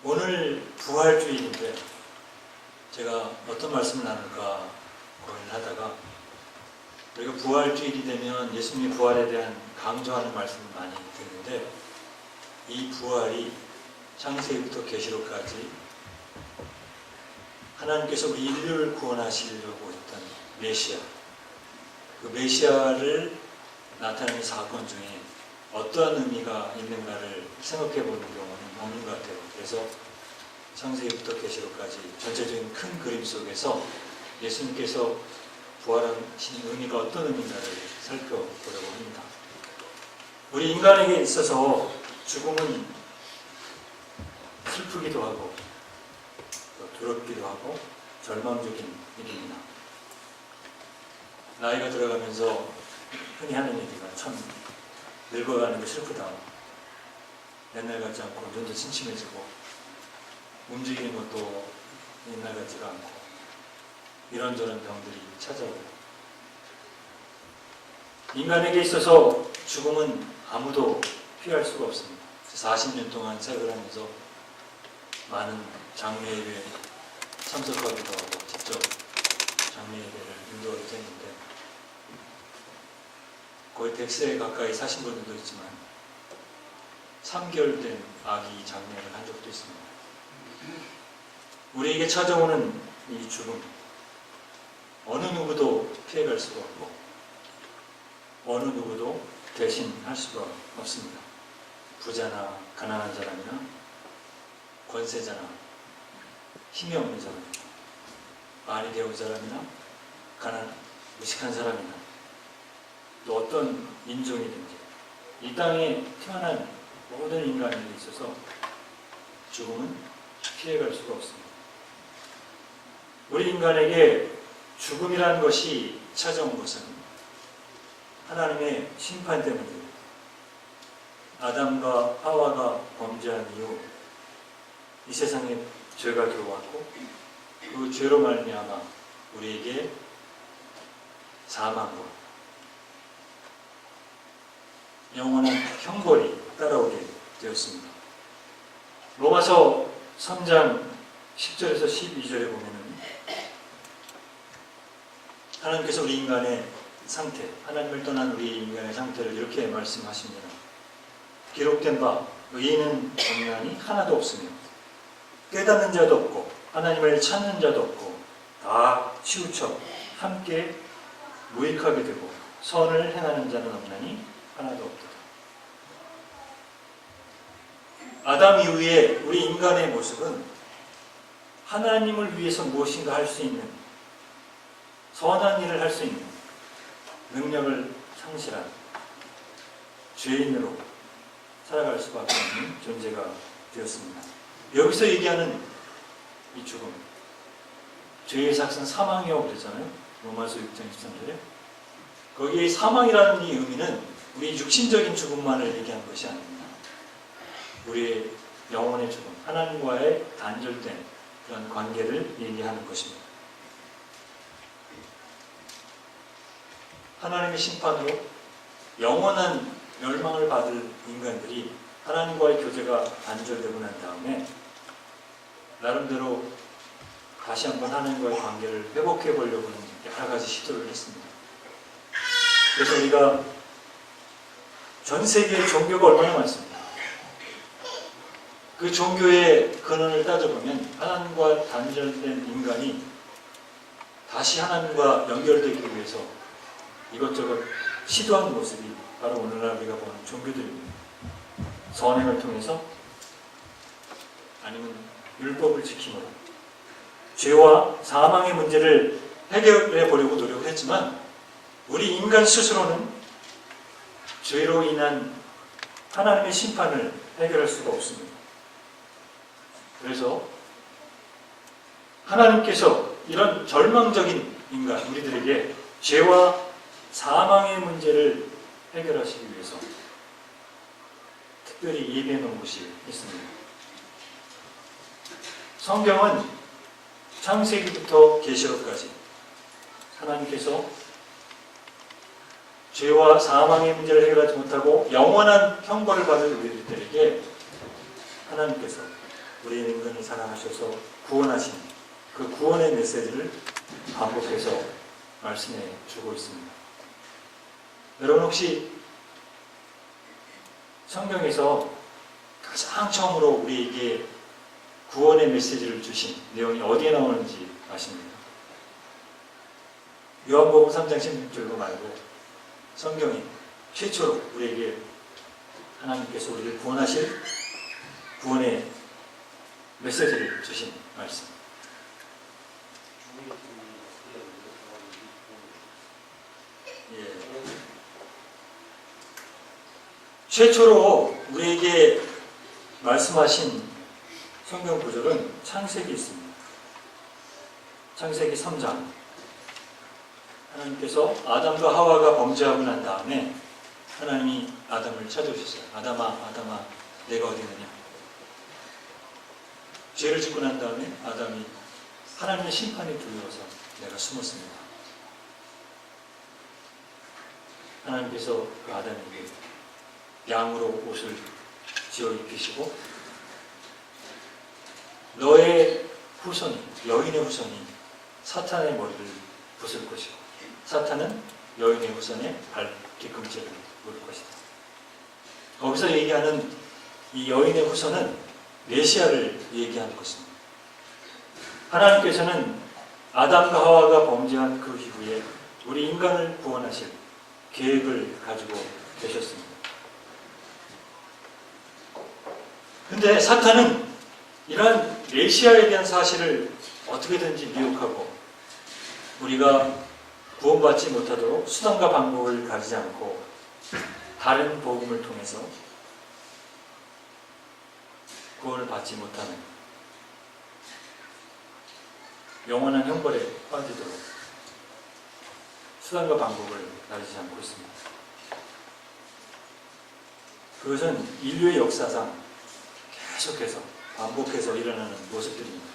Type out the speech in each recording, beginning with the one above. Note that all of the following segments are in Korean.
오늘 부활주일인데 제가 어떤 말씀을 나눌까 고민을 하다가 우리가 부활주일이 되면 예수님의 부활에 대한 강조하는 말씀을 많이 듣는데 이 부활이 창세기부터 계시록까지 하나님께서 우리 인류를 구원하시려고 했던 메시아, 그 메시아를 나타내는 사건 중에 어떠한 의미가 있는가를 생각해 보는 경우는 없는 것 같아요. 그래서 창세기부터 계시록까지 전체적인 큰 그림 속에서 예수님께서 부활하신 의미가 어떤 의미인가를 살펴보려고 합니다. 우리 인간에게 있어서 죽음은 슬프기도 하고 또 두렵기도 하고 절망적인 일입니다. 나이가 들어가면서 흔히 하는 얘기가 참 늙어가는 게 슬프다. 옛날 같지 않고 눈도 침침해지고 움직이는 것도 옛날 같지가 않고 이런저런 병들이 찾아오고 인간에게 있어서 죽음은 아무도 피할 수가 없습니다. 40년 동안 생활을 하면서 많은 장례예배에 참석하기도 하고 직접 장례예배를 인도하기도 했는데 거의 100세 가까이 사신 분들도 있지만 3개월 된 아기 장례를 한 적도 있습니다. 우리에게 찾아오는 이 죽음, 어느 누구도 피해갈 수가 없고 어느 누구도 대신할 수가 없습니다. 부자나 가난한 사람이나 권세자나 힘이 없는 사람이나 많이 배운 사람이나 무식한 사람이나 또 어떤 인종이든지 이 땅에 태어난 모든 인간에게 있어서 죽음은 피해갈 수가 없습니다. 우리 인간에게 죽음이라는 것이 찾아온 것은 하나님의 심판 때문입니다. 아담과 하와가 범죄한 이후 이 세상에 죄가 들어왔고 그 죄로 말미암아 우리에게 사망과 영원한 형벌이 따라오게 되었습니다. 로마서 3장 10절에서 12절에 보면은 하나님께서 우리 인간의 상태, 하나님을 떠난 우리 인간의 상태를 이렇게 말씀하십니다. 기록된 바 의인은 없나니 하나도 없으며 깨닫는 자도 없고 하나님을 찾는 자도 없고 다 치우쳐 함께 무익하게 되고 선을 행하는 자는 없나니 하나도 없다. 아담 이후에 우리 인간의 모습은 하나님을 위해서 무엇인가 할 수 있는 선한 일을 할 수 있는 능력을 상실한 죄인으로 살아갈 수밖에 없는 존재가 되었습니다. 여기서 얘기하는 이 죽음, 죄의 삭은 사망이라고 그랬잖아요. 로마서 6장 13절에. 거기에 사망이라는 이 의미는 우리 육신적인 죽음만을 얘기한 것이 아닙니다. 우리의 영혼의 죽음, 하나님과의 단절된 그런 관계를 얘기하는 것입니다. 하나님의 심판으로 영원한 멸망을 받을 인간들이 하나님과의 교제가 단절되고 난 다음에 나름대로 다시 한번 하나님과의 관계를 회복해 보려고 하는 여러 가지 시도를 했습니다. 그래서 우리가 전 세계의 종교가 얼마나 많습니다. 그 종교의 근원을 따져보면 하나님과 단절된 인간이 다시 하나님과 연결되기 위해서 이것저것 시도한 모습이 바로 오늘날 우리가 보는 종교들입니다. 선행을 통해서 아니면 율법을 지킴으로 죄와 사망의 문제를 해결해 보려고 노력을 했지만 우리 인간 스스로는 죄로 인한 하나님의 심판을 해결할 수가 없습니다. 그래서 하나님께서 이런 절망적인 인간, 우리들에게 죄와 사망의 문제를 해결하시기 위해서 특별히 예비해 놓은 것이 있습니다. 성경은 창세기부터 계시록까지 하나님께서 죄와 사망의 문제를 해결하지 못하고 영원한 형벌을 받을 우리들에게 하나님께서 우리 인간을 사랑하셔서 구원하신 그 구원의 메시지를 반복해서 말씀해 주고 있습니다. 여러분 혹시 성경에서 가장 처음으로 우리에게 구원의 메시지를 주신 내용이 어디에 나오는지 아십니까? 요한복음 3장 16절 말고 성경이 최초로 우리에게 하나님께서 우리를 구원하실 구원의 메시지를 주신 말씀. 예. 최초로 우리에게 말씀하신 성경 구절은 창세기 있습니다. 창세기 3장. 하나님께서 아담과 하와가 범죄하고 난 다음에 하나님이 아담을 찾아오셨어요. 아담아, 아담아, 내가 어디 있느냐? 죄를 짓고 난 다음에 아담이 하나님의 심판이 두려워서 내가 숨었습니다. 하나님께서 그 아담에게 양으로 옷을 지어 입히시고 너의 후손이, 여인의 후손이 사탄의 머리를 부술 것이고 사탄은 여인의 후손의 발 뒤꿈치를 물을 것이다. 거기서 얘기하는 이 여인의 후손은 메시아를 얘기하는 것입니다. 하나님께서는 아담과 하와가 범죄한 그 이후에 우리 인간을 구원하실 계획을 가지고 계셨습니다. 근데 사탄은 이러한 메시아에 대한 사실을 어떻게든지 미혹하고 우리가 구원받지 못하도록 수단과 방법을 가리지 않고 다른 복음을 통해서 구원을 받지 못하는 영원한 형벌에 빠지도록 수단과 방법을 가리지 않고 있습니다. 그것은 인류의 역사상 계속해서 반복해서 일어나는 모습들입니다.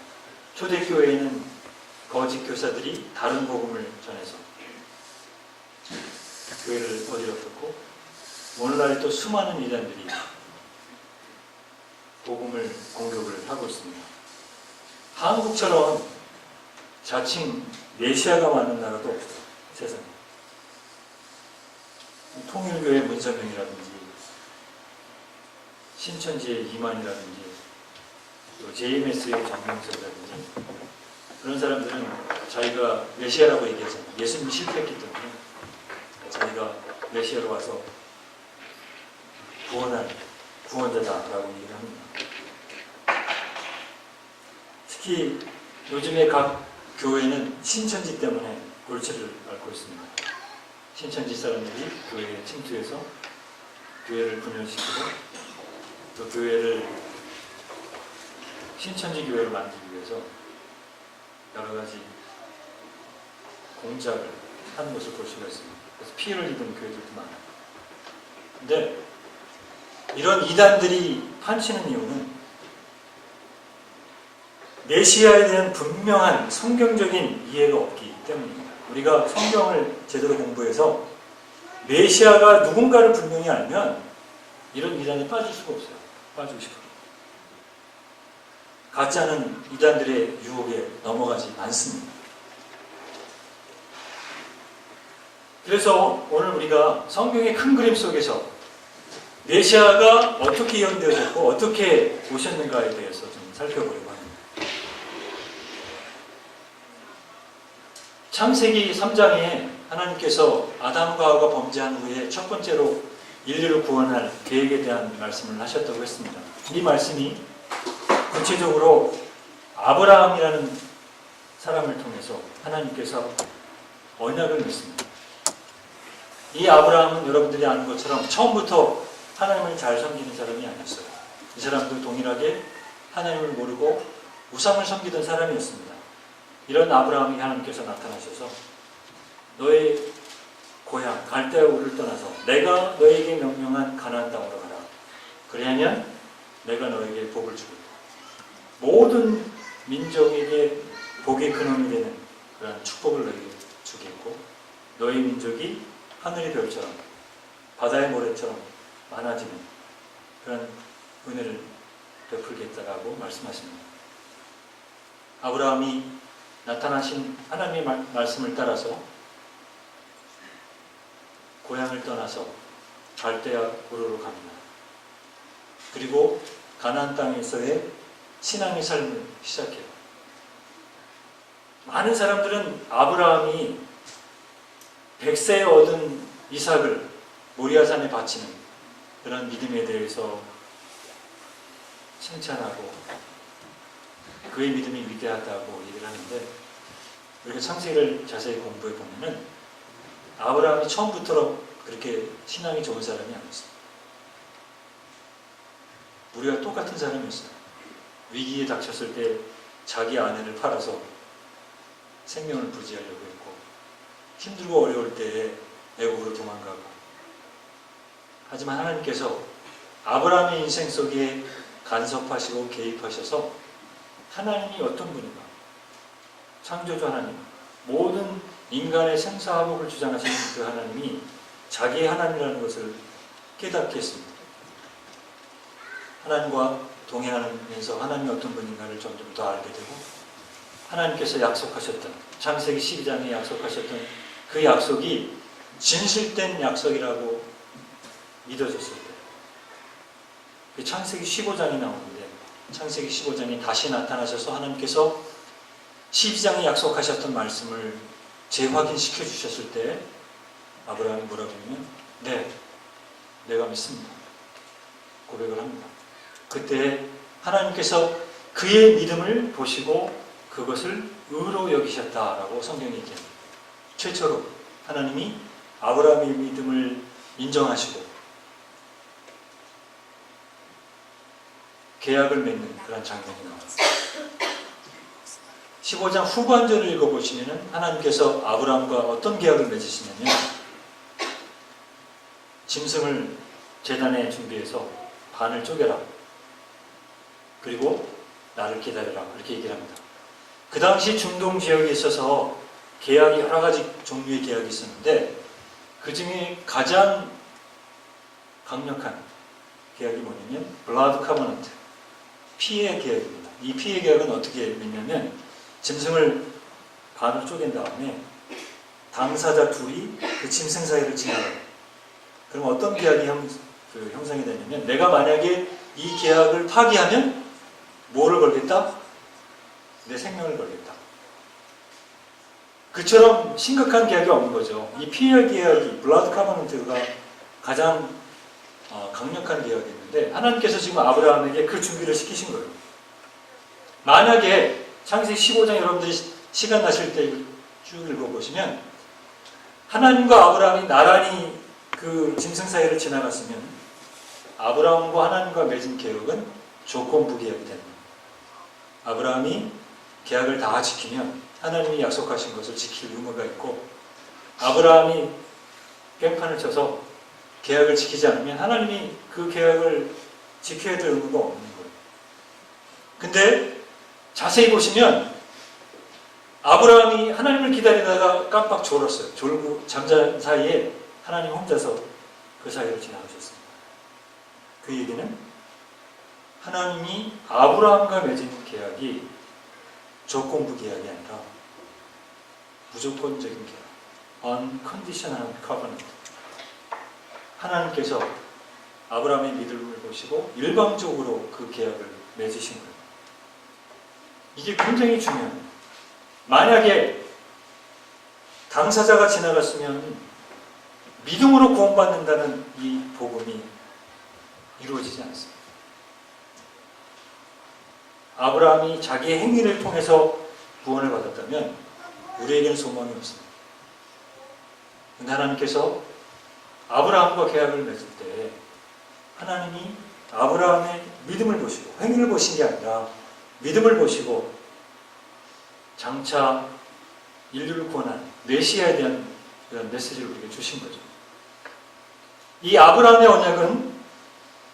초대교회에는 거짓 교사들이 다른 복음을 전해서 교회를 어지럽혔고 오늘날 또 수많은 이단들이 복음을 공격을 하고 있습니다. 한국처럼 자칭 메시아가 많은 나라도 없어요. 세상에. 통일교회 문선명이라든지 신천지의 이만이라든지 또 JMS의 정명석이라든지 그런 사람들은 자기가 메시아라고 얘기하잖아요. 예수님이 실패했기 때문에 자기가 메시아로 와서 구원할 구원자다라고 얘기를 합니다. 특히 요즘에 각 교회는 신천지 때문에 골치를 앓고 있습니다. 신천지 사람들이 교회에 침투해서 교회를 분열시키고 또 교회를 신천지 교회를 만들기 위해서 여러 가지 공작을 하는 것을 볼 수가 있습니다. 그래서 피해를 입은 교회들도 많아요. 근데 이런 이단들이 판치는 이유는 메시아에 대한 분명한 성경적인 이해가 없기 때문입니다. 우리가 성경을 제대로 공부해서 메시아가 누군가를 분명히 알면 이런 이단에 빠질 수가 없어요. 빠지고 싶어요. 가짜는 이단들의 유혹에 넘어가지 않습니다. 그래서 오늘 우리가 성경의 큰 그림 속에서 메시아가 어떻게 예언되어졌고 어떻게 오셨는가에 대해서 좀 살펴보려고 합니다. 창세기 3장에 하나님께서 아담과 하와가 범죄한 후에 첫 번째로 인류를 구원할 계획에 대한 말씀을 하셨다고 했습니다. 이 말씀이 구체적으로 아브라함이라는 사람을 통해서 하나님께서 언약을 맺습니다. 이 아브라함은 여러분들이 아는 것처럼 처음부터 하나님을 잘 섬기는 사람이 아니었어요. 이 사람도 동일하게 하나님을 모르고 우상을 섬기던 사람이었습니다. 이런 아브라함이 하나님께서 나타나셔서 너의 고향 갈대아 우를 떠나서 내가 너에게 명령한 가나안 땅으로 가라. 그리하면 내가 너에게 복을 주겠다. 모든 민족에게 복의 근원이 되는 그런 축복을 너에게 주겠고 너의 민족이 하늘의 별처럼 바다의 모래처럼 많아지는 그런 은혜를 베풀겠다라고 말씀하십니다. 아브라함이 나타나신 하나님의 말씀을 따라서 고향을 떠나서 갈대아 우르로 갑니다. 그리고 가나안 땅에서의 신앙의 삶을 시작해요. 많은 사람들은 아브라함이 100세에 얻은 이삭을 모리아산에 바치는 그런 믿음에 대해서 칭찬하고 그의 믿음이 위대하다고 얘기를 하는데, 우리가 창세기를 자세히 공부해 보면은 아브라함이 처음부터 그렇게 신앙이 좋은 사람이 아니었어요. 우리가 똑같은 사람이었어요. 위기에 닥쳤을 때 자기 아내를 팔아서 생명을 부지하려고 했고, 힘들고 어려울 때에 애국으로 도망가고. 하지만 하나님께서 아브라함의 인생 속에 간섭하시고 개입하셔서 하나님이 어떤 분인가, 창조주 하나님, 모든 인간의 생사화복을 주장하시는 그 하나님이 자기의 하나님이라는 것을 깨닫게 했습니다. 하나님과 동행하면서 하나님이 어떤 분인가를 점점 더 알게 되고, 하나님께서 약속하셨던, 창세기 12장에 약속하셨던 그 약속이 진실된 약속이라고 믿어졌을 때, 창세기 15장이 나오는데, 창세기 15장에 다시 나타나셔서 하나님께서 12장에 약속하셨던 말씀을 재확인시켜 주셨을 때 아브라함이 뭐라고 하냐면, 네, 내가 믿습니다, 고백을 합니다. 그때 하나님께서 그의 믿음을 보시고 그것을 의로 여기셨다라고 성경이 얘기합니다. 최초로 하나님이 아브라함의 믿음을 인정하시고 계약을 맺는 그런 장면이 나옵니다. 15장 후반절을 읽어보시면 하나님께서 아브라함과 어떤 계약을 맺으시냐면, 짐승을 제단에 준비해서 반을 쪼개라, 그리고 나를 기다려라, 이렇게 얘기를 합니다. 그 당시 중동 지역에 있어서 계약이 여러 가지 종류의 계약이 있었는데, 그 중에 가장 강력한 계약이 뭐냐면 블라드 카버넌트, 피의 계약입니다. 이 피의 계약은 어떻게 맺냐면, 짐승을 반으로 쪼갠 다음에 당사자 둘이 그 짐승 사이를 지나가요. 그럼 어떤 계약이 형성이 되냐면, 내가 만약에 이 계약을 파기하면 뭐를 걸겠다? 내 생명을 걸겠다. 그처럼 심각한 계약이 없는 거죠. 이 피의 계약이, 블라드 카버넌트가 가장 강력한 계약이었는데, 하나님께서 지금 아브라함에게 그 준비를 시키신 거예요. 만약에 창세기 15장 여러분들이 시간 나실 때 쭉 읽어보시면, 하나님과 아브라함이 나란히 그 짐승 사이를 지나갔으면 아브라함과 하나님과 맺은 계약은 조건부 계약이 됩니다. 아브라함이 계약을 다 지키면 하나님이 약속하신 것을 지킬 의무가 있고, 아브라함이 깽판을 쳐서 계약을 지키지 않으면 하나님이 그 계약을 지켜야 될 의무가 없는 거예요. 근데 자세히 보시면 아브라함이 하나님을 기다리다가 깜빡 졸았어요. 졸고 잠자는 사이에 하나님 혼자서 그 사이를 지나가셨습니다. 그 얘기는 하나님이 아브라함과 맺은 계약이 조건부 계약이 아니라 무조건적인 계약, unconditional covenant. 하나님께서 아브라함의 믿음을 보시고 일방적으로 그 계약을 맺으신 거예요. 이게 굉장히 중요해요. 만약에 당사자가 지나갔으면 믿음으로 구원받는다는 이 복음이 이루어지지 않습니다. 아브라함이 자기의 행위를 통해서 구원을 받았다면 우리에게는 소망이 없습니다. 근데 하나님께서 아브라함과 계약을 맺을 때 하나님이 아브라함의 믿음을 보시고, 행위를 보신 게 아니라 믿음을 보시고 장차 인류를 구원한 메시아에 대한 그런 메시지를 우리에게 주신 거죠. 이 아브라함의 언약은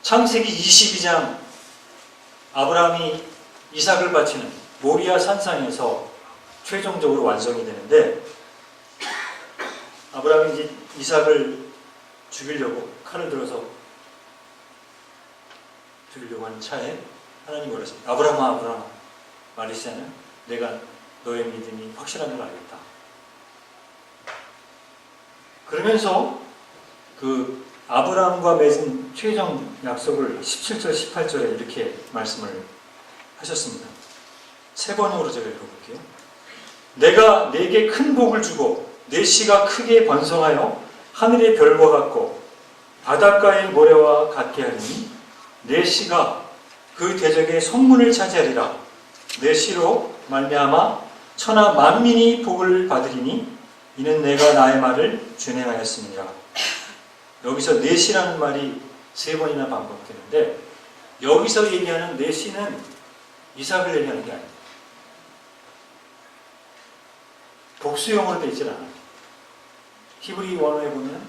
창세기 22장 아브라함이 이삭을 바치는 모리아 산상에서 최종적으로 완성이 되는데, 아브라함이 이제 이삭을 죽이려고 칼을 들어서 죽이려고 하는 차에 하나님 뭐라 하십니까? 아브라함아, 아브라함아, 말이시잖아요. 내가 너의 믿음이 확실한 걸 알겠다. 그러면서 그 아브라함과 맺은 최종 약속을 17절, 18절에 이렇게 말씀을 하셨습니다. 세 번역으로 제가 읽어볼게요. 내가 네게 큰 복을 주고 네 씨가 크게 번성하여 하늘의 별과 같고 바닷가의 모래와 같게 하리니 네 씨가 그 대적의 성문을 차지하리라. 네 씨로 말미암아 천하 만민이 복을 받으리니 이는 내가 나의 말을 준행하였습니다. 여기서 네 씨라는 말이 세 번이나 반복되는데 여기서 얘기하는 네 씨는 이삭을 얘기하는 게 아닙니다. 복수형으로 되어 있질 않아요. 히브리 원어에 보면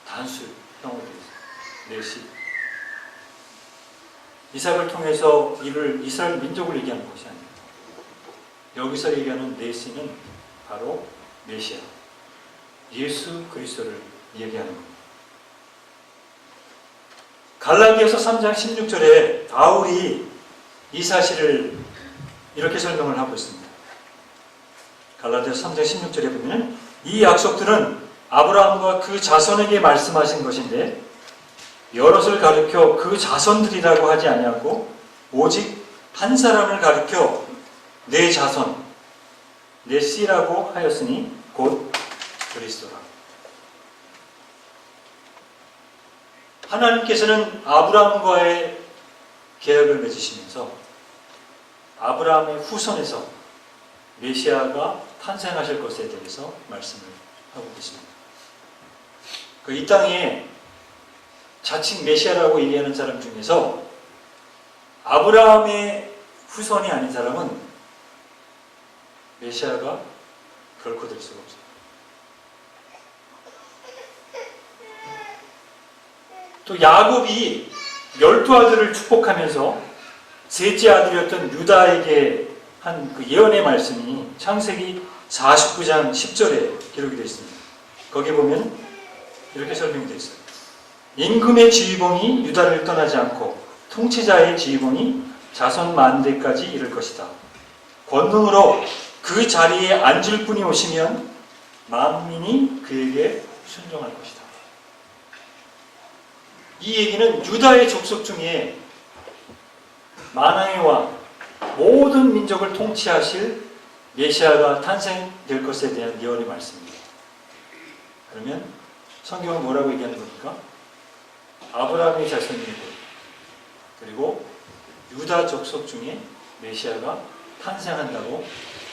단수형으로 되어 있어요. 네 씨. 이삭을 통해서 이를 이스라엘 민족을 얘기하는 것이 아닙니다. 여기서 얘기하는 네 씨는 바로 메시아, 예수 그리스도를 얘기하는 겁니다. 갈라디아서 3장 16절에 바울이 이 사실을 이렇게 설명을 하고 있습니다. 갈라디아서 3장 16절에 보면 이 약속들은 아브라함과 그 자손에게 말씀하신 것인데 여럿을 가리켜 그 자손들이라고 하지 아니하고 오직 한 사람을 가리켜 내 자손, 내 씨라고 하였으니 곧 그리스도라. 하나님께서는 아브라함과의 계약을 맺으시면서 아브라함의 후손에서 메시아가 탄생하실 것에 대해서 말씀을 하고 계십니다. 이 땅에 자칭 메시아라고 얘기하는 사람 중에서 아브라함의 후손이 아닌 사람은 메시아가 결코 될 수가 없어요. 또 야곱이 12아들을 축복하면서 셋째 아들이었던 유다에게 한 그 예언의 말씀이 창세기 49장 10절에 기록이 되어 있습니다. 거기 보면 이렇게 설명이 되어 있어요. 임금의 지휘봉이 유다를 떠나지 않고 통치자의 지휘봉이 자손 만대까지 이를 것이다. 권능으로 그 자리에 앉을 분이 오시면 만민이 그에게 순종할 것이다. 이 얘기는 유다의 족속 중에 만왕의 왕, 모든 민족을 통치하실 메시아가 탄생될 것에 대한 예언의 말씀입니다. 그러면 성경은 뭐라고 얘기하는 겁니까? 아브라함의 자손이고 그리고 유다 족속 중에 메시아가 탄생한다고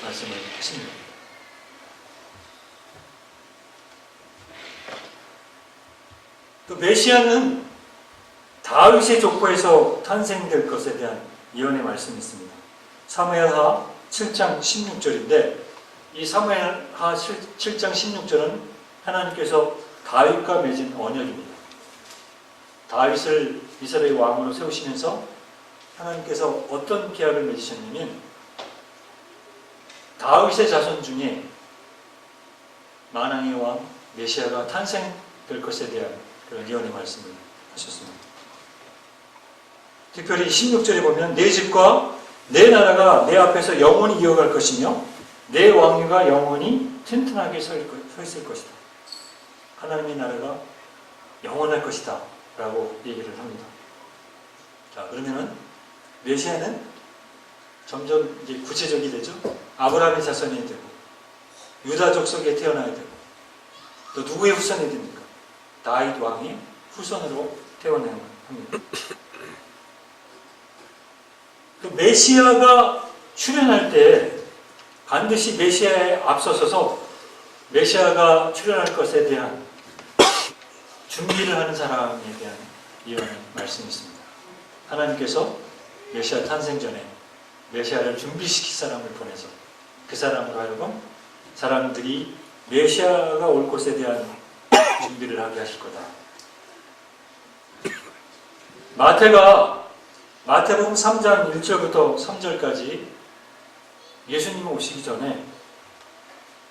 말씀을 하십니다. 그 메시아는 다윗의 족보에서 탄생될 것에 대한 예언의 말씀이 있습니다. 사무엘하 7장 16절인데 이 사무엘하 7장 16절은 하나님께서 다윗과 맺은 언약입니다. 다윗을 이스라엘 왕으로 세우시면서 하나님께서 어떤 계약을 맺으셨냐면 다윗의 자손 중에 만왕의 왕 메시아가 탄생될 것에 대한 그런 예언의 말씀을 하셨습니다. 특별히 16절에 보면 내 집과 내 나라가 내 앞에서 영원히 이어갈 것이며 내 왕위가 영원히 튼튼하게 서 있을 것이다. 하나님의 나라가 영원할 것이다 라고 얘기를 합니다. 자, 그러면은 메시아는 점점 이제 구체적이 되죠. 아브라함의 자손이 되고 유다 족속에 태어나야 되고 또 누구의 후손이 됩니까? 다윗 왕의 후손으로 태어나야 합니다. 그 메시아가 출현할 때 반드시 메시아에 앞서서서 메시아가 출현할 것에 대한 준비를 하는 사람에 대한 예언의 말씀이 있습니다. 하나님께서 메시아 탄생 전에 메시아를 준비시킬 사람을 보내서 그 사람으로 하여금 사람들이 메시아가 올 것에 대한 준비를 하게 하실 거다. 마태복음 3장 1절부터 3절까지 예수님이 오시기 전에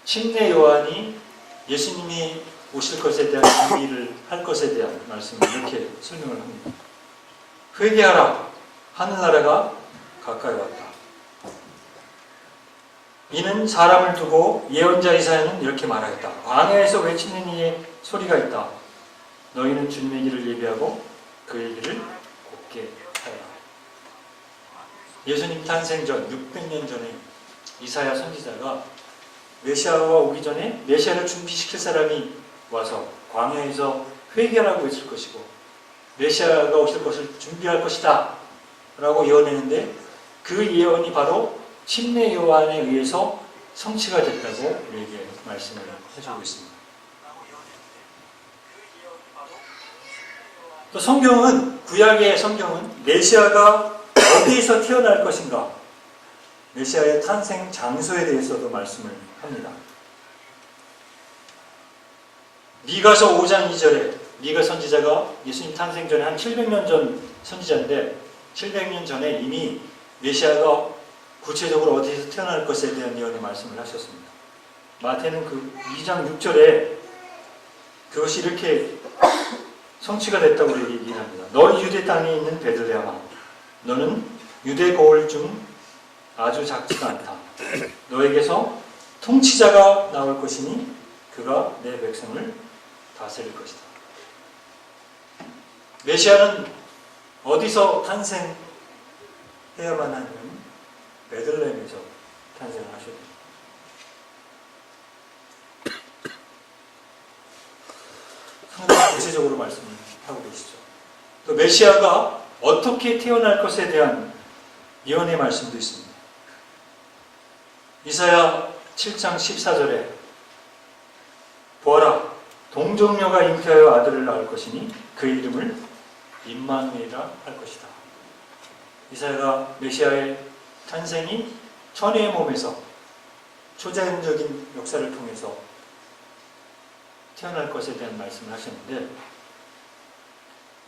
침례 요한이 예수님이 오실 것에 대한 준비를 할 것에 대한 말씀을 이렇게 설명을 합니다. 회개하라. 하늘나라가 가까이 왔다. 이는 사람을 두고 예언자 이사야는 이렇게 말하였다. 광야에서 외치는 이의 소리가 있다. 너희는 주님의 길을 예비하고 그의 길을 곱게 하여라. 예수님 탄생 전 600년 전에 이사야 선지자가 메시아가 오기 전에 메시아를 준비시킬 사람이 와서 광야에서 회개하라고 했을 것이고 메시아가 오실 것을 준비할 것이다 라고 예언했는데 그 예언이 바로 침례 요한에 의해서 성취가 됐다고 우리에게 말씀을 해주고 있습니다. 또 성경은, 구약의 성경은 메시아가 어디에서 태어날 것인가, 메시아의 탄생 장소에 대해서도 말씀을 합니다. 미가서 5장 2절에 미가 선지자가 예수님 탄생 전에 한 700년 전 선지자인데 700년 전에 이미 메시아가 구체적으로 어디에서 태어날 것에 대한 예언의 말씀을 하셨습니다. 마태는 그 2장 6절에 그것이 이렇게 성취가 됐다고 우리에게 얘기를 합니다. 너희 유대 땅에 있는 베들레헴아, 너는 유대 거울 중 아주 작지가 않다. 너에게서 통치자가 나올 것이니 그가 내 백성을 다스릴 것이다. 메시아는 어디서 탄생해야만 하냐면 베들레헴에서 탄생을 하셔야 됩니다. 상당히 구체적으로 말씀을 하고 계시죠. 또 메시아가 어떻게 태어날 것에 대한 예언의 말씀도 있습니다. 이사야 7장 14절에 보아라, 동정녀가 잉태하여 아들을 낳을 것이니 그 이름을 임마누엘이라 할 것이다. 이사야가 메시아의 탄생이 처녀의 몸에서 초자연적인 역사를 통해서 태어날 것에 대한 말씀을 하셨는데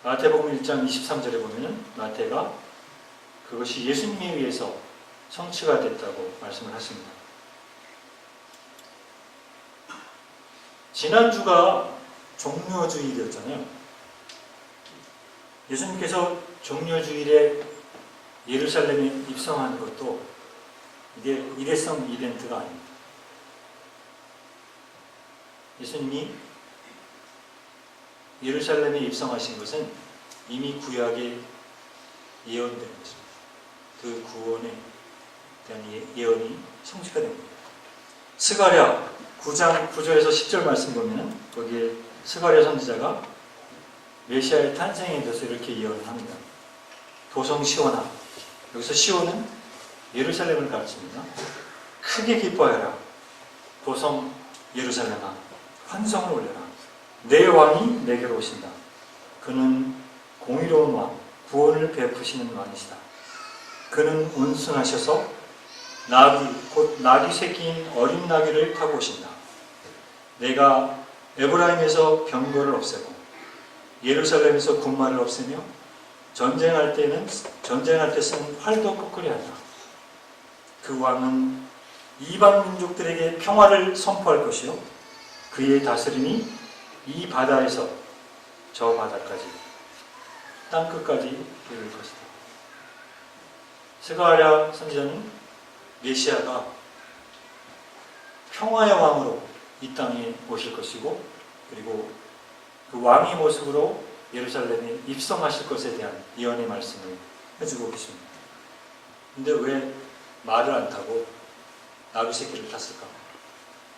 마태복음 1장 23절에 보면 마태가 그것이 예수님에 의해서 성취가 됐다고 말씀을 하십니다. 지난주가 종려주일이었잖아요. 예수님께서 종려주일에 예루살렘에 입성하는 것도 이게 일회성 이벤트가 아닙니다. 예수님이 예루살렘에 입성하신 것은 이미 구약에 예언된 것입니다. 그 구원에 대한 예언이 성취가 됩니다. 스가랴 9장 9절에서 10절 말씀 보면 거기에 스가랴 선지자가 메시아의 탄생에 대해서 이렇게 예언을 합니다. 도성 시온아, 여기서 시온은 예루살렘을 가르칩니다. 크게 기뻐하라. 도성 예루살렘아, 환성을 올려라. 내 왕이 내게로 오신다. 그는 공의로운 왕, 구원을 베푸시는 왕이시다. 그는 온순하셔서 나귀, 곧 나귀 새끼인 어린 나귀를 타고 오신다. 내가 에브라임에서 병거를 없애고 예루살렘에서 군마를 없애며 전쟁할 때 쓰는 활도 꺾으려 한다. 그 왕은 이방 민족들에게 평화를 선포할 것이요 그의 다스림이 이 바다에서 저 바다까지 땅끝까지 이를 것이다. 스가랴 선지자는 메시아가 평화의 왕으로 이 땅에 오실 것이고 그리고 그 왕의 모습으로 예루살렘에 입성하실 것에 대한 예언의 말씀을 해주고 계십니다. 근데 왜 말을 안 타고 나귀 새끼를 탔을까?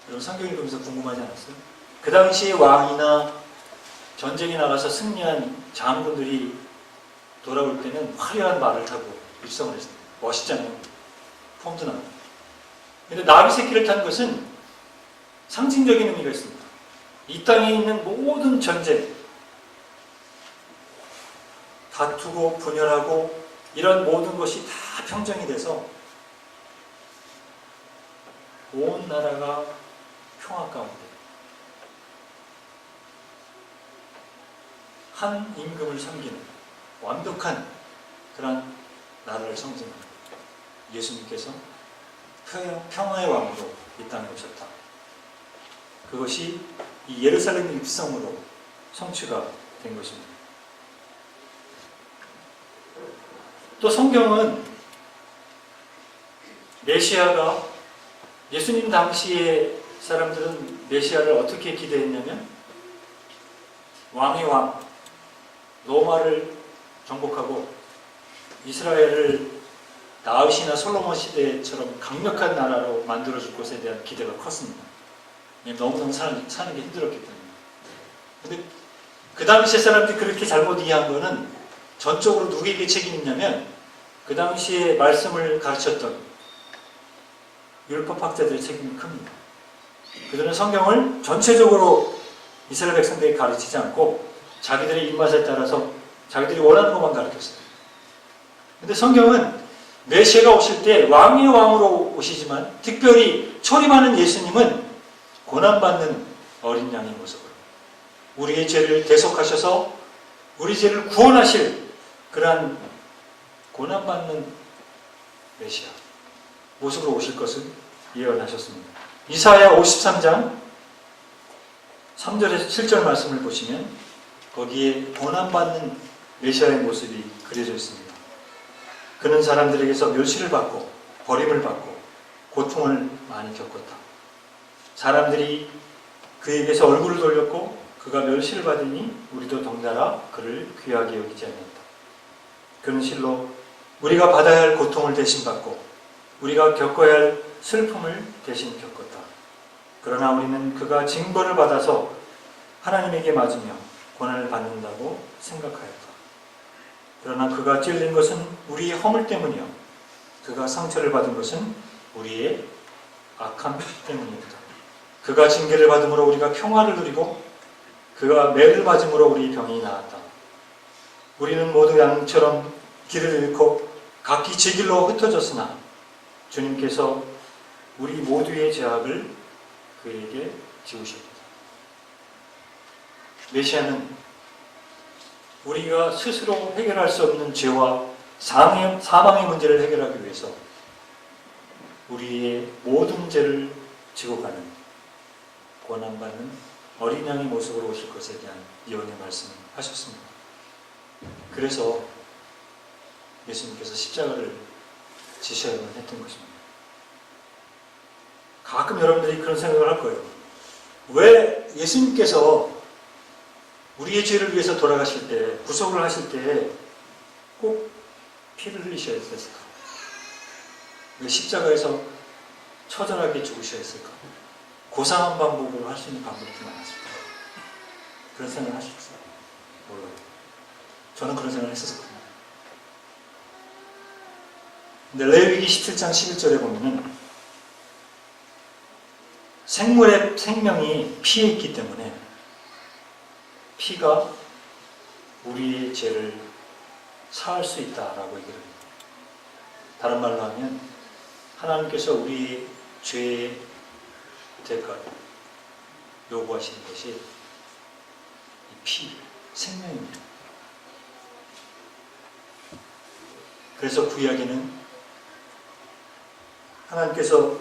여러분 성경 읽으면서 궁금하지 않았어요? 그 당시에 왕이나 전쟁에 나가서 승리한 장군들이 돌아올 때는 화려한 말을 타고 입성을 했습니다. 멋있잖아요. 폼도 나고. 근데 나귀 새끼를 탄 것은 상징적인 의미가 있습니다. 이 땅에 있는 모든 전쟁, 다투고 분열하고 이런 모든 것이 다 평정이 돼서 온 나라가 평화 가운데 한 임금을 섬기는 완벽한 그런 나라를 상징합니다. 예수님께서 평화의 왕으로 이 땅에 오셨다. 그것이 이 예루살렘 입성으로 성취가 된 것입니다. 또 성경은 메시아가 예수님 당시에 사람들은 메시아를 어떻게 기대했냐면 왕의 왕, 로마를 정복하고 이스라엘을 다윗이나 솔로몬 시대처럼 강력한 나라로 만들어줄 것에 대한 기대가 컸습니다. 너무너무 사는 게 힘들었기 때문에. 근데 그 당시에 사람들이 그렇게 잘못 이해한 거는 전적으로 누구에게 책임이 있냐면 그 당시에 말씀을 가르쳤던 율법학자들의 책임이 큽니다. 그들은 성경을 전체적으로 이스라엘 백성들에게 가르치지 않고 자기들의 입맛에 따라서 자기들이 원하는 것만 가르쳤어요. 근데 성경은 메시아가 오실 때 왕의 왕으로 오시지만 특별히 초림하는 예수님은 고난받는 어린 양의 모습으로 우리의 죄를 대속하셔서 우리 죄를 구원하실 그러한 고난받는 메시아 모습으로 오실 것을 예언하셨습니다. 이사야 53장 3절에서 7절 말씀을 보시면 거기에 고난받는 메시아의 모습이 그려져 있습니다. 그는 사람들에게서 멸시를 받고 버림을 받고 고통을 많이 겪었다. 사람들이 그에게서 얼굴을 돌렸고 그가 멸시를 받으니 우리도 덩달아 그를 귀하게 여기지 않는다. 그는 실로 우리가 받아야 할 고통을 대신 받고 우리가 겪어야 할 슬픔을 대신 겪었다. 그러나 우리는 그가 징벌을 받아서 하나님에게 맞으며 고난을 받는다고 생각하였다. 그러나 그가 찔린 것은 우리의 허물 때문이요 그가 상처를 받은 것은 우리의 악함 때문이었다. 그가 징계를 받음으로 우리가 평화를 누리고 그가 매를 맞음으로 우리 병이 나았다. 우리는 모두 양처럼 길을 잃고 각기 제 길로 흩어졌으나 주님께서 우리 모두의 죄악을 그에게 지우셨다. 메시아는 우리가 스스로 해결할 수 없는 죄와 사망의 문제를 해결하기 위해서 우리의 모든 죄를 지고 가는 고난받는 어린 양의 모습으로 오실 것에 대한 예언의 말씀을 하셨습니다. 그래서 예수님께서 십자가를 지셔야만 했던 것입니다. 가끔 여러분들이 그런 생각을 할 거예요. 왜 예수님께서 우리의 죄를 위해서 돌아가실 때, 구속을 하실 때 꼭 피를 흘리셔야 했을까? 왜 십자가에서 처절하게 죽으셔야 했을까? 고상한 방법으로 할 수 있는 방법이 많았을까? 그런 생각을 하셨어요? 몰라요. 저는 그런 생각을 했었거든요. 근데 레위기 17장 11절에 보면은 생물의 생명이 피에 있기 때문에 피가 우리의 죄를 사할 수 있다라고 얘기를 합니다. 다른 말로 하면 하나님께서 우리의 죄의 대가를 요구하시는 것이 이 피, 생명입니다. 그래서 구약에는 하나님께서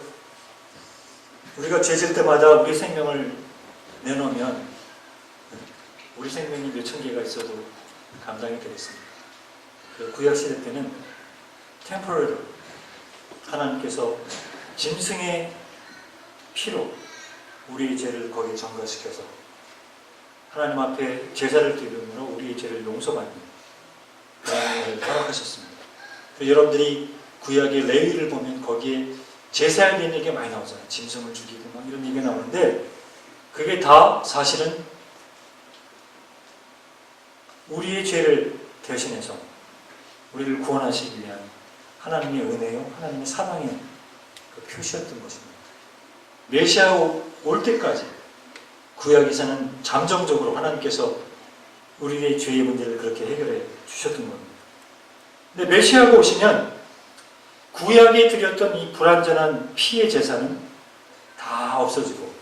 우리가 죄 질 때마다 우리 생명을 내놓으면 우리 생명이 몇천 개가 있어도 감당이 되겠습니다. 그 구약시대 때는 템포럴로 하나님께서 짐승의 피로 우리의 죄를 거기에 전가시켜서 하나님 앞에 제사를 드림으로 우리의 죄를 용서받는 그런 일을 허락하셨습니다. 여러분들이 구약의 레위를 보면 거기에 제사에 대한 얘기가 많이 나오잖아요. 짐승을 죽이고 막 이런 얘기가 나오는데 그게 다 사실은 우리의 죄를 대신해서 우리를 구원하시기 위한 하나님의 은혜요, 하나님의 사랑의 그 표시였던 것입니다. 메시아 올 때까지 구약에서는 잠정적으로 하나님께서 우리의 죄의 문제를 그렇게 해결해 주셨던 겁니다. 근데 메시아가 오시면 구약에 드렸던 이 불완전한 피의 제사는 다 없어지고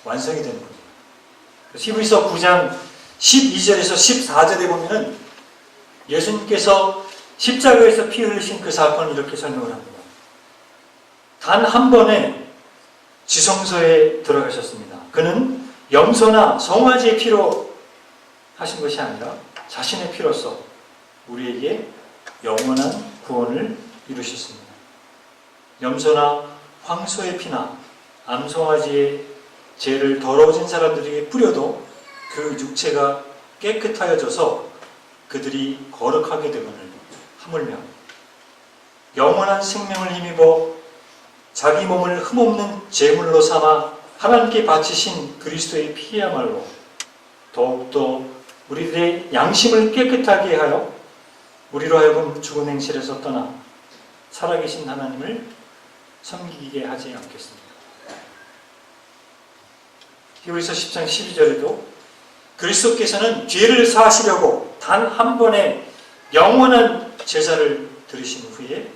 완성이 되는 겁니다. 히브리서 9장 12절에서 14절에 보면은 예수님께서 십자가에서 피 흘리신 그 사건을 이렇게 설명을 합니다. 단 한 번에 지성소에 들어가셨습니다. 그는 염소나 송아지의 피로 하신 것이 아니라 자신의 피로써 우리에게 영원한 구원을 이루셨습니다. 염소나 황소의 피나 암송아지의 죄를 더러워진 사람들에게 뿌려도 그 육체가 깨끗하여져서 그들이 거룩하게 되거늘 하물며 영원한 생명을 힘입어 자기 몸을 흠없는 제물로 삼아 하나님께 바치신 그리스도의 피야말로 더욱더 우리들의 양심을 깨끗하게 하여 우리로 하여금 죽은 행실에서 떠나 살아계신 하나님을 섬기게 하지 않겠습니까? 히브리서 10장 12절에도 그리스도께서는 죄를 사하시려고 단 한 번의 영원한 제사를 드리신 후에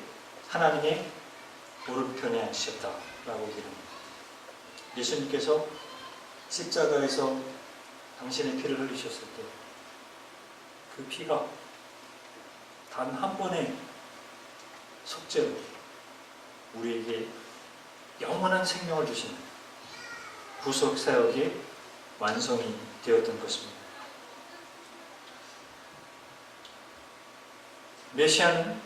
하나님의 오른편에 앉으셨다라고 얘기합니다. 예수님께서 십자가에서 당신의 피를 흘리셨을 때 그 피가 단 한 번의 속죄로 우리에게 영원한 생명을 주시는 구속 사역의 완성이 되었던 것입니다. 메시아는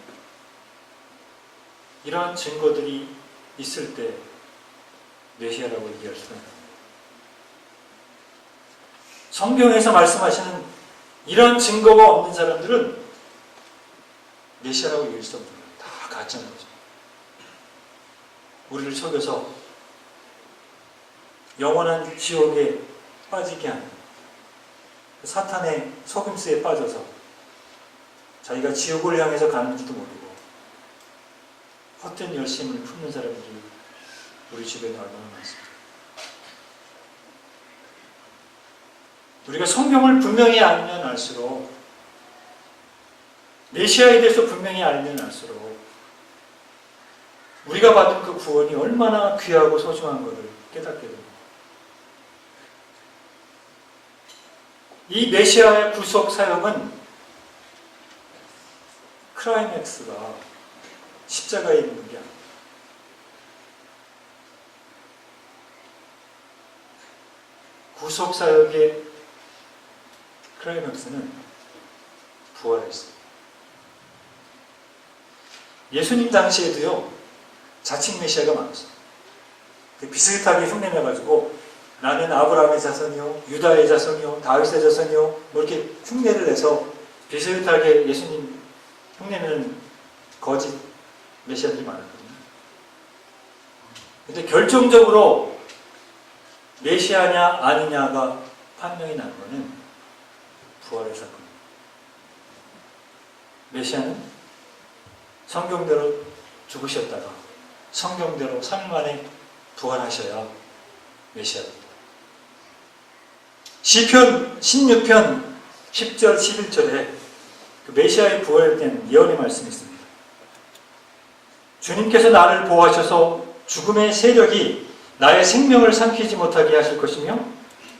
이러한 증거들이 있을 때 메시아라고 얘기할 수가 있습니다. 성경에서 말씀하시는 이런 증거가 없는 사람들은 메시아라고 얘기할 수 없는 거예요. 다 가짜인 거죠. 우리를 속여서 영원한 지옥에 빠지게 하는 사탄의 속임수에 빠져서 자기가 지옥을 향해서 가는지도 모르고 헛된 열심을 품는 사람들이 우리 주변에 얼마나 많습니다. 우리가 성경을 분명히 알면 알수록 메시아에 대해서 분명히 알면 알수록 우리가 받은 그 구원이 얼마나 귀하고 소중한 것을 깨닫게 됩니다. 이 메시아의 구속 사역은 크라이맥스가 십자가에 있는 게 아닙니다. 구속 사역의 크라이맥스는 부활에 있습니다. 예수님 당시에도요, 자칭 메시아가 많았어요. 비슷하게 흉내내가지고 나는 아브라함의 자손이요, 유다의 자손이요, 다윗의 자손이요, 뭐 이렇게 흉내를 내서 비슷하게 예수님 흉내내는 거짓 메시아들이 많았거든요. 근데 결정적으로 메시아냐 아니냐가 판명이 나는 것은 부활의 사건입니다. 메시아는 성경대로 죽으셨다가 성경대로 3일 만에 부활하셔야 메시아입니다. 시편 16편 10절 11절에 그 메시아의 부활에 대한 예언의 말씀이 있습니다. 주님께서 나를 보호하셔서 죽음의 세력이 나의 생명을 삼키지 못하게 하실 것이며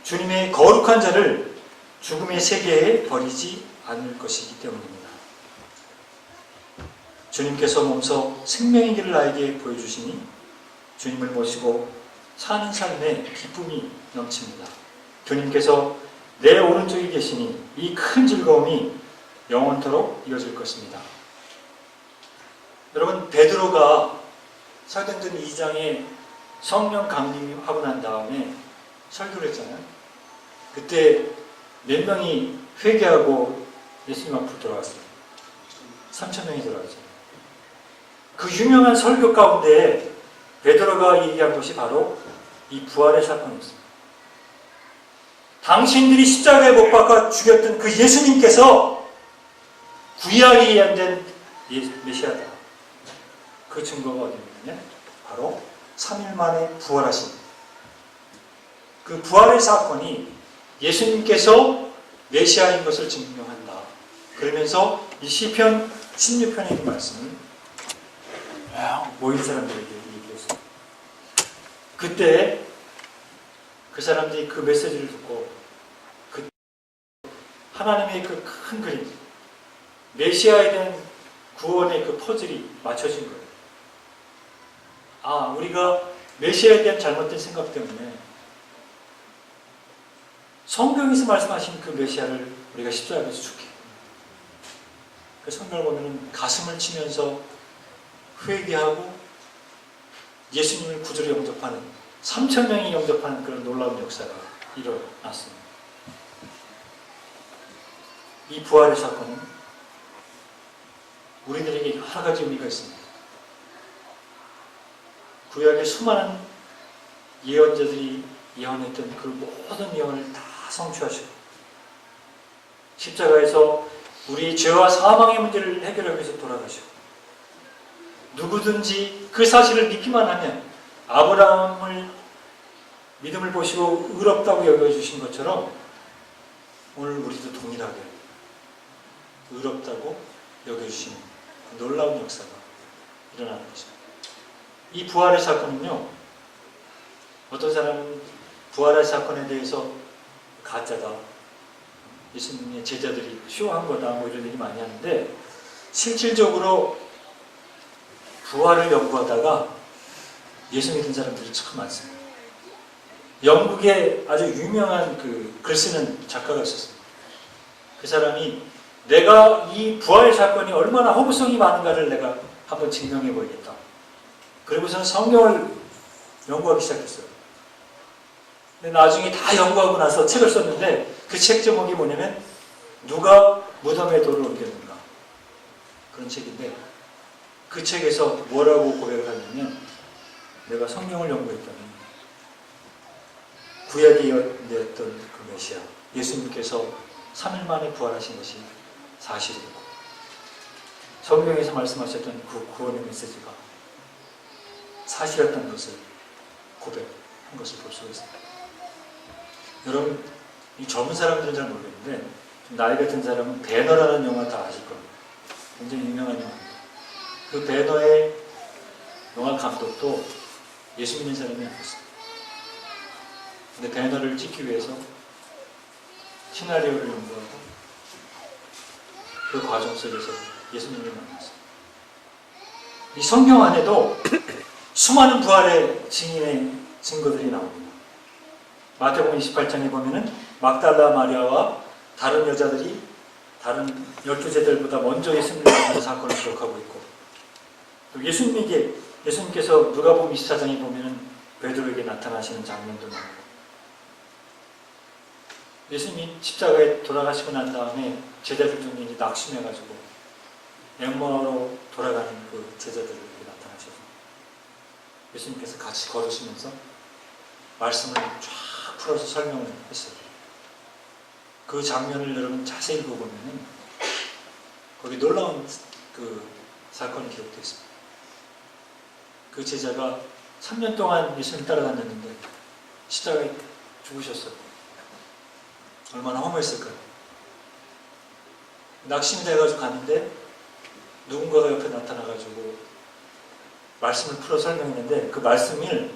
주님의 거룩한 자를 죽음의 세계에 버리지 않을 것이기 때문입니다. 주님께서 몸소 생명의 길을 나에게 보여주시니 주님을 모시고 사는 삶에 기쁨이 넘칩니다. 주님께서 내 오른쪽에 계시니 이 큰 즐거움이 영원토록 이어질 것입니다. 여러분, 베드로가 사도행전 2장에 성령 강림하고 난 다음에 설교를 했잖아요. 그때 몇 명이 회개하고 예수님 앞으로 돌아왔어요. 3,000명이 돌아왔죠. 그 유명한 설교 가운데 베드로가 얘기한 것이 바로 이 부활의 사건이었습니다. 당신들이 십자가에 못 박아 죽였던 그 예수님께서 구약에 예언된 메시아다. 그 증거가 어디 있느냐? 바로 3일 만에 부활하신 그 부활의 사건이 예수님께서 메시아인 것을 증명한다. 그러면서 이 시편 16편의 이 말씀을 모인 사람들에게 얘기했습니다. 그때 그 사람들이 그 메시지를 듣고 하나님의 그 큰 그림, 메시아에 대한 구원의 그 퍼즐이 맞춰진 거예요. 아, 우리가 메시아에 대한 잘못된 생각 때문에 성경에서 말씀하신 그 메시아를 우리가 십자가에서 죽게. 그 성경을 보면 가슴을 치면서 회개하고 예수님을 구주로 영접하는 3천 명이 영접하는 그런 놀라운 역사가 일어났습니다. 이 부활의 사건은 우리들에게 여러 가지 의미가 있습니다. 구약의 수많은 예언자들이 예언했던 그 모든 예언을 다 성취하시고 십자가에서 우리 죄와 사망의 문제를 해결하기 위해서 돌아가시고 누구든지 그 사실을 믿기만 하면 아브라함을 믿음을 보시고 의롭다고 여겨주신 것처럼 오늘 우리도 동일하게 의롭다고 여겨주시는 놀라운 역사가 일어나는 것입니다. 이 부활의 사건은요, 어떤 사람은 부활의 사건에 대해서 가짜다, 예수님의 제자들이 쇼한 거다, 뭐 이런 얘기 많이 하는데 실질적으로 부활을 연구하다가 예수 믿은 사람들이 참 많습니다. 영국에 아주 유명한 그 글 쓰는 작가가 있었습니다. 그 사람이 내가 이 부활 사건이 얼마나 허구성이 많은가를 내가 한번 증명해 보이겠다. 그리고서는 성경을 연구하기 시작했어요. 근데 나중에 다 연구하고 나서 책을 썼는데 그 책 제목이 뭐냐면 누가 무덤에 돌을 옮겼는가, 그런 책인데 그 책에서 뭐라고 고백을 하냐면 내가 성경을 연구했더니 구약에 예언되었던 그 메시아 예수님께서 3일 만에 부활하신 것이 사실이고 성경에서 말씀하셨던 그 구원의 메시지가 사실이었던 것을 고백한 것을 볼 수가 있습니다. 여러분, 이 젊은 사람들은 잘 모르겠는데 좀 나이 같은 사람은 배너라는 영화 다 아실 겁니다. 굉장히 유명한 영화입니다. 그 배너의 영화 감독도 예수 믿는 사람이 아니었습니다. 근데 배너를 찍기 위해서 시나리오를 연구하고 그 과정 속에서 예수님을 만났어요. 이 성경 안에도 수많은 부활의 증인의 증거들이 나옵니다. 마태복음 28장에 보면은 막달라 마리아와 다른 여자들이 다른 12제들보다 먼저 예수님을 만나는 사건을 기록하고 있고, 또 예수님께서 누가복음 24장에 보면은 베드로에게 나타나시는 장면도 나오고, 예수님이 십자가에 돌아가시고 난 다음에 제자들 중에 이제 낙심해가지고 엠마오로 돌아가는 그 제자들에게 나타나셔서 예수님께서 같이 걸으시면서 말씀을 쫙 풀어서 설명을 했어요. 그 장면을 여러분 자세히 보면은 거기 놀라운 그 사건이 기록되어 있습니다. 그 제자가 3년 동안 예수님 따라다녔는데 십자가에 죽으셨어요. 얼마나 허무했을까요? 낙심이 돼가지고 갔는데 누군가가 옆에 나타나가지고 말씀을 풀어 설명했는데 그 말씀을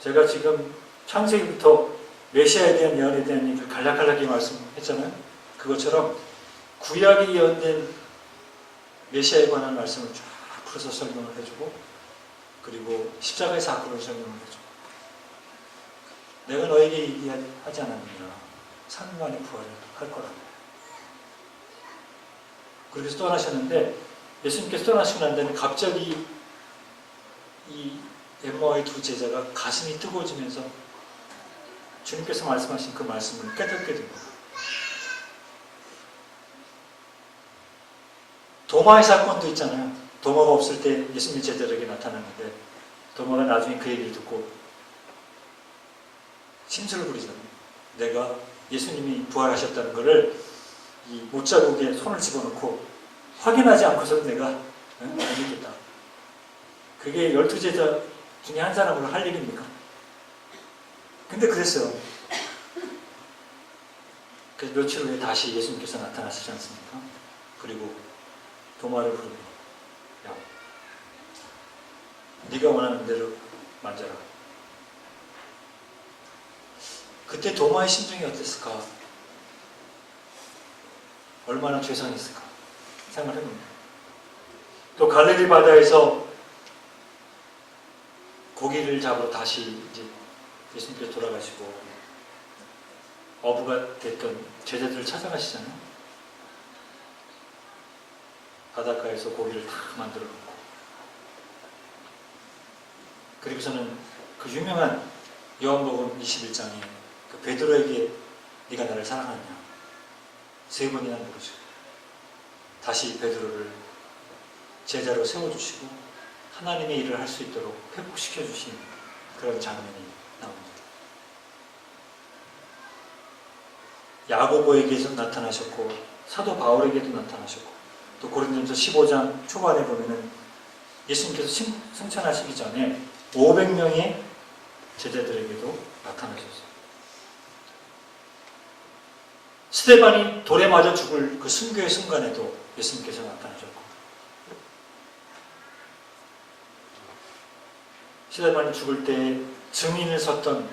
제가 지금 창세기부터 메시아에 대한 예언에 대한 얘기를 간략하게 말씀했잖아요. 그것처럼 구약에 예언된 메시아에 관한 말씀을 쫙 풀어서 설명을 해주고 그리고 십자가의 사건을 설명을 해주고 내가 너에게 얘기하지 않았느냐 3일 만에 부활을 할 거라고. 그렇게 떠나셨는데 예수님께서 떠나시고 난 다음에 갑자기 이 엠마오의 두 제자가 가슴이 뜨거워지면서 주님께서 말씀하신 그 말씀을 깨닫게 된 거예요. 도마의 사건도 있잖아요. 도마가 없을 때 예수님 제자들에게 나타났는데 도마가 나중에 그 얘기를 듣고 심술을 부리잖아요. 내가 예수님이 부활하셨다는 것을 이 못자국에 손을 집어넣고 확인하지 않고서는 내가 안 믿겠다. 그게 12제자 중에 한 사람으로 할 일입니까? 근데 그랬어요. 그래서 며칠 후에 다시 예수님께서 나타나시지 않습니까? 그리고 도마를 부르고 야, 네가 원하는 대로 만져라. 그때 도마의 심정이 어땠을까? 얼마나 죄송했을까? 생각해봅니다. 또 갈릴리 바다에서 고기를 잡으러 다시 이제 예수님께서 돌아가시고 어부가 됐던 제자들을 찾아가시잖아요. 바닷가에서 고기를 다 만들어 놓고 그리고서는 그 유명한 요한복음 21장에 그 베드로에게 네가 나를 사랑하느냐 3번이나 물으시고 다시 베드로를 제자로 세워주시고 하나님의 일을 할 수 있도록 회복시켜 주신 그런 장면이 나옵니다. 야고보에게도 나타나셨고 사도 바울에게도 나타나셨고 또 고린도전서 15장 초반에 보면은 예수님께서 승천하시기 전에 500명의 제자들에게도 나타나셨어요. 스데반이 돌에 맞아 죽을 그 순교의 순간에도 예수님께서 나타나셨고 스데반이 죽을 때 증인을 섰던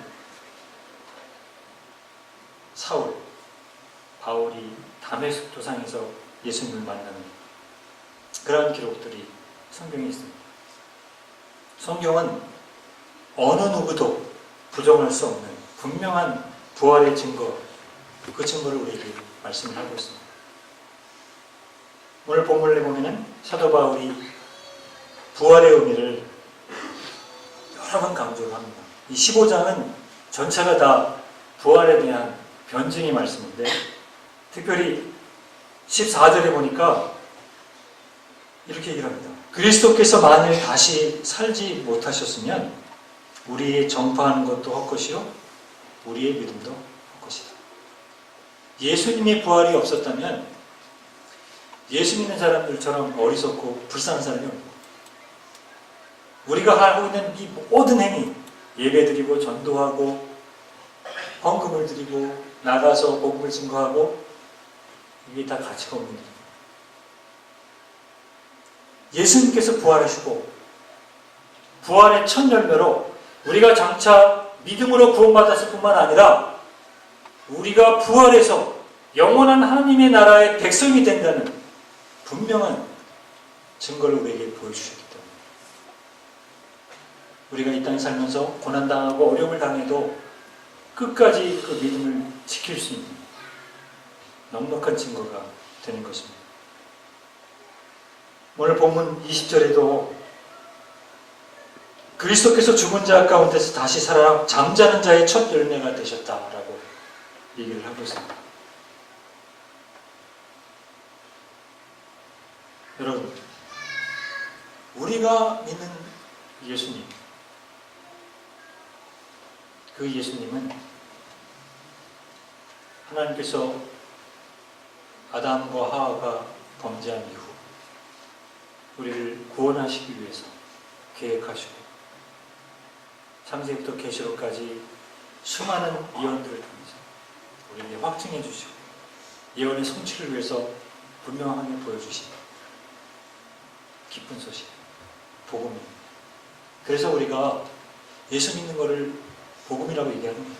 사울, 바울이 다메섹 도상에서 예수님을 만나는 그러한 기록들이 성경에 있습니다. 성경은 어느 누구도 부정할 수 없는 분명한 부활의 증거, 그 증거를 우리에게 말씀을 하고 있습니다. 오늘 본문을 보면 사도 바울이 부활의 의미를 여러 번 강조를 합니다. 이 15장은 전체가 다 부활에 대한 변증의 말씀인데 특별히 14절에 보니까 이렇게 얘기를 합니다. 그리스도께서 만일 다시 살지 못하셨으면 우리의 전파하는 것도 헛것이요 우리의 믿음도 헛것이다. 예수님의 부활이 없었다면 예수 믿는 사람들처럼 어리석고 불쌍한 사람이 없고 우리가 하고 있는 이 모든 행위 예배드리고 전도하고 헌금을 드리고 나가서 복음을 증거하고 이게 다 가치가 없는 일입니다. 예수님께서 부활하시고 부활의 첫 열매로 우리가 장차 믿음으로 구원받았을 뿐만 아니라 우리가 부활해서 영원한 하나님의 나라의 백성이 된다는 분명한 증거를 우리에게 보여주셨기 때문에 우리가 이 땅에 살면서 고난당하고 어려움을 당해도 끝까지 그 믿음을 지킬 수 있는 넉넉한 증거가 되는 것입니다. 오늘 본문 20절에도 그리스도께서 죽은 자 가운데서 다시 살아 잠자는 자의 첫 열매가 되셨다라고 얘기를 하고 있습니다. 여러분, 우리가 믿는 예수님, 그 예수님은 하나님께서 아담과 하와가 범죄한 이후 우리를 구원하시기 위해서 계획하시고 창세기부터 계시록까지 수많은 예언들을 통해서 우리에게 확증해 주시고 예언의 성취를 위해서 분명하게 보여주신 기쁜 소식, 복음입니다. 그래서 우리가 예수 믿는 것을 복음이라고 얘기하는 거예요.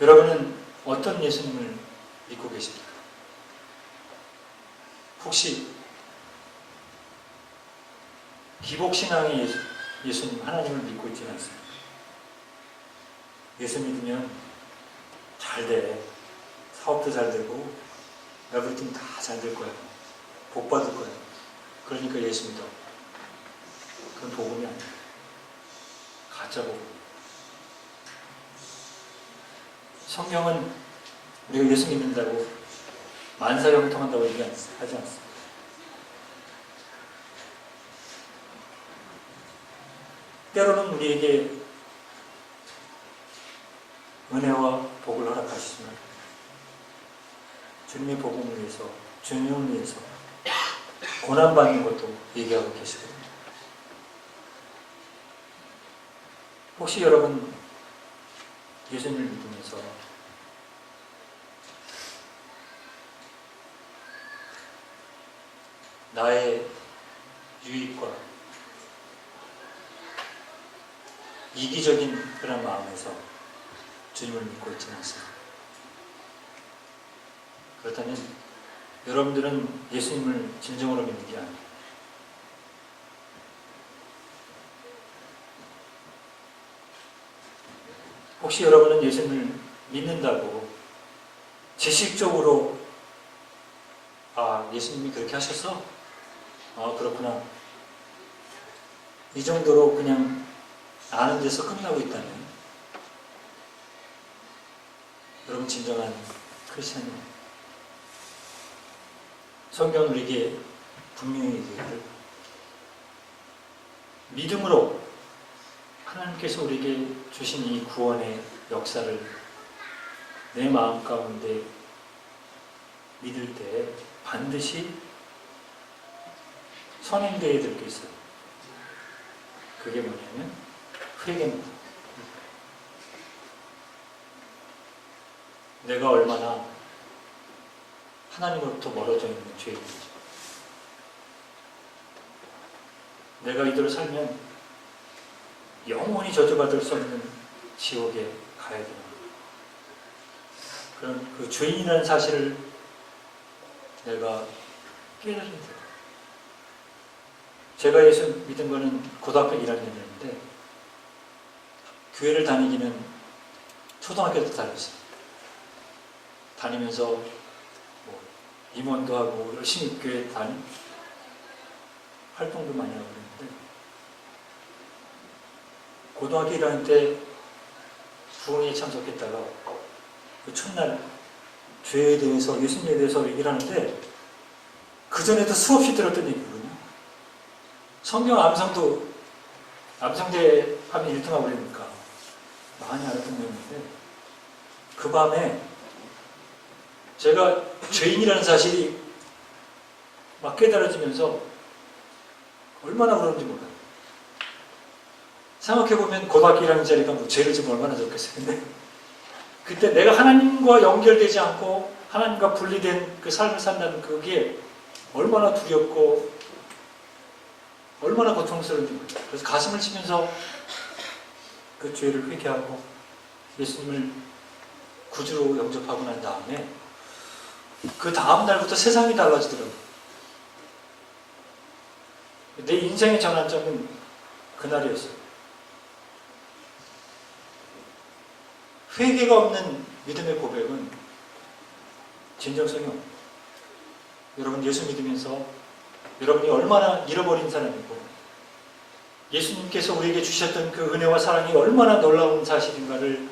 여러분은 어떤 예수님을 믿고 계십니까? 혹시 기복신앙의 예수님, 하나님을 믿고 있지는 않습니다. 예수 믿으면 잘 돼. 사업도 잘 되고 에브리띵 다 잘 될 거야. 복 받을 거야. 그러니까 예수 믿어. 그건 복음이 아니야. 가짜 복음. 성경은 우리가 예수 믿는다고 만사형통한다고 얘기하지 않습니다. 때로는 우리에게 은혜와 복을 허락하시지만 주님의 복음을 위해서, 주님을 위해서 고난받는 것도 얘기하고 계시거든요. 혹시 여러분 예수님을 믿으면서 나의 유익과 이기적인 그런 마음에서 주님을 믿고 있지는 않습니다. 그렇다면 여러분들은 예수님을 진정으로 믿는 게 아니에요. 혹시 여러분은 예수님을 믿는다고 지식적으로 예수님이 그렇게 하셨어? 그렇구나. 이 정도로 그냥 아는 데서 끝나고 있다면 여러분 진정한 크리스천이에요. 성경은 우리에게 분명히 얘기를 믿음으로 하나님께서 우리에게 주신 이 구원의 역사를 내 마음 가운데 믿을 때 반드시 선행되어야 될 게 있어요. 그게 뭐냐면 회개입니다. 내가 얼마나 하나님으로부터 멀어져 있는 죄인인지, 내가 이대로 살면 영원히 저주받을 수 없는 지옥에 가야 되는 그런 그 죄인이라는 사실을 내가 깨달아야 돼요. 제가 예수 믿은 거는 고등학교 1학년이었는데 교회를 다니기는 초등학교 때 다녔어요. 다니면서 뭐 임원도 하고 열심히 교회 활동도 많이 하고 그랬는데 고등학교 1학년 때 부흥회에 참석했다가 그 첫날 죄에 대해서, 예수님에 대해서 얘기를 하는데 그 전에도 수없이 들었던 얘기거든요. 성경 암성대 하면 1등하고 그러니까 많이 알았던 내용인데 그 밤에 제가 죄인이라는 사실이 막 깨달아지면서 얼마나 그런지 몰라요. 생각해보면 고등학교 1학년짜리가 뭐 죄를 지면 얼마나 적겠어요. 근데 그때 내가 하나님과 연결되지 않고 하나님과 분리된 그 삶을 산다는 그게 얼마나 두렵고 얼마나 고통스러운지 몰라요. 그래서 가슴을 치면서 그 죄를 회개하고 예수님을 구주로 영접하고 난 다음에 그 다음 날부터 세상이 달라지더라고요. 내 인생의 전환점은 그날이었어요. 회개가 없는 믿음의 고백은 진정성이 없어요. 여러분 예수 믿으면서 여러분이 얼마나 잃어버린 사람이고 예수님께서 우리에게 주셨던 그 은혜와 사랑이 얼마나 놀라운 사실인가를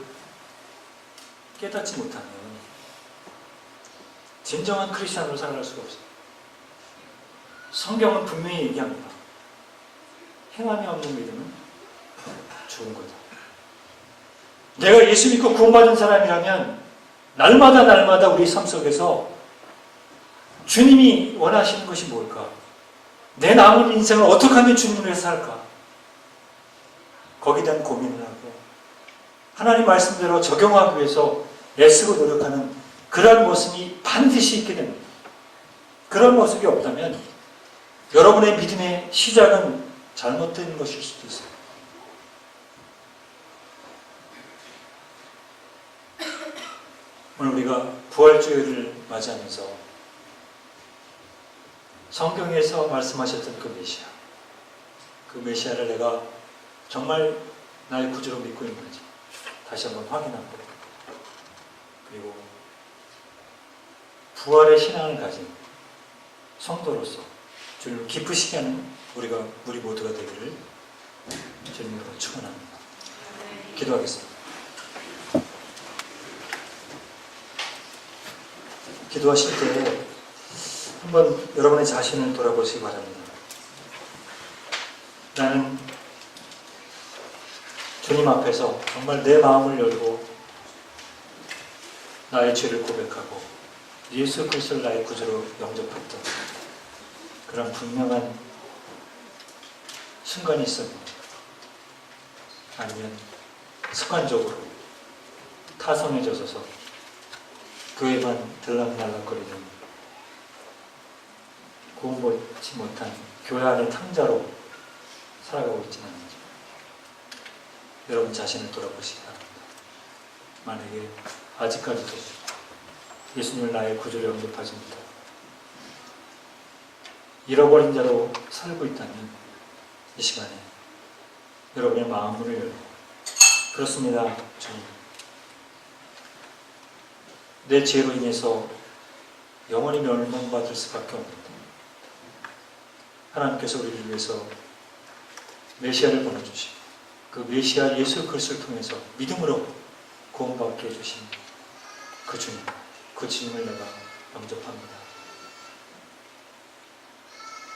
깨닫지 못하면 진정한 크리스찬으로 살아갈 수가 없어요. 성경은 분명히 얘기합니다. 행함이 없는 믿음은 죽은 거다. 내가 예수 믿고 구원받은 사람이라면 날마다 우리 삶 속에서 주님이 원하시는 것이 뭘까? 내 남은 인생을 어떻게 하면 주님을 위해서 살까? 거기에 대한 고민을 하고 하나님 말씀대로 적용하기 위해서 애쓰고 노력하는 그런 모습이 반드시 있게 됩니다. 그런 모습이 없다면 여러분의 믿음의 시작은 잘못된 것일 수도 있어요. 오늘 우리가 부활주일을 맞이하면서 성경에서 말씀하셨던 그 메시아, 그 메시아를 내가 정말 나의 구주로 믿고 있는지 다시 한번 확인하고, 그리고 부활의 신앙을 가진 성도로서 주님을 기쁘시게 하는 우리 모두가 되기를 주님으로 축원합니다. 기도하겠습니다. 기도하실 때 한번 여러분의 자신을 돌아보시기 바랍니다. 나는 주님 앞에서 정말 내 마음을 열고 나의 죄를 고백하고 예수 그리스도를 나의 구주로 영접했던 그런 분명한 순간이 있었는데, 아니면 습관적으로 타성해져서 교회만 들락날락거리는 구원받지 못한 교회 안의 탕자로 살아가고 있지는 않은지 여러분 자신을 돌아보시기 바랍니다. 만약에 아직까지도 예수님을 나의 구주로 영접하지 못하고 잃어버린 자로 살고 있다면 이 시간에 여러분의 마음을 열고, 그렇습니다 주님, 내 죄로 인해서 영원히 멸망받을 수밖에 없는데 하나님께서 우리를 위해서 메시아를 보내주시고 그 메시아 예수 그리스도를 통해서 믿음으로 구원받게 해주신 그 주님, 그 주님을 내가 영접합니다.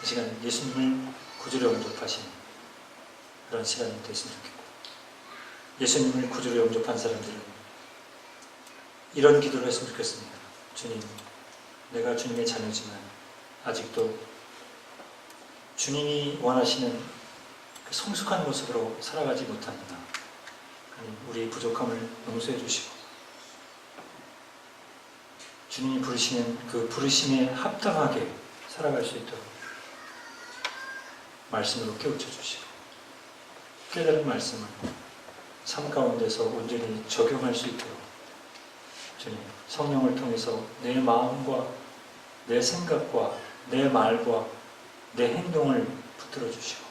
이 시간 예수님을 구주로 영접하신 그런 시간이 됐으면 좋겠고, 예수님을 구주로 영접한 사람들은 이런 기도를 했으면 좋겠습니다. 주님, 내가 주님의 자녀지만 아직도 주님이 원하시는 그 성숙한 모습으로 살아가지 못합니다. 하나님, 우리의 부족함을 용서해 주시고 주님이 부르시는 그 부르심에 합당하게 살아갈 수 있도록 말씀으로 깨우쳐 주시고 깨달은 말씀을 삶 가운데서 온전히 적용할 수 있도록 주님, 성령을 통해서 내 마음과 내 생각과 내 말과 내 행동을 붙들어 주시고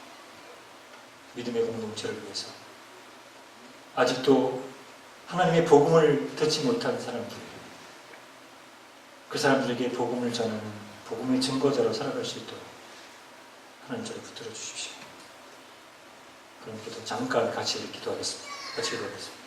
믿음의 공동체를 위해서 아직도 하나님의 복음을 듣지 못한 사람들, 그 사람들에게 복음을 전하는 복음의 증거자로 살아갈 수 있도록 하나님 저를 붙들어 주십시오. 그럼 기도 잠깐 같이 기도하겠습니다. 같이 기도하겠습니다.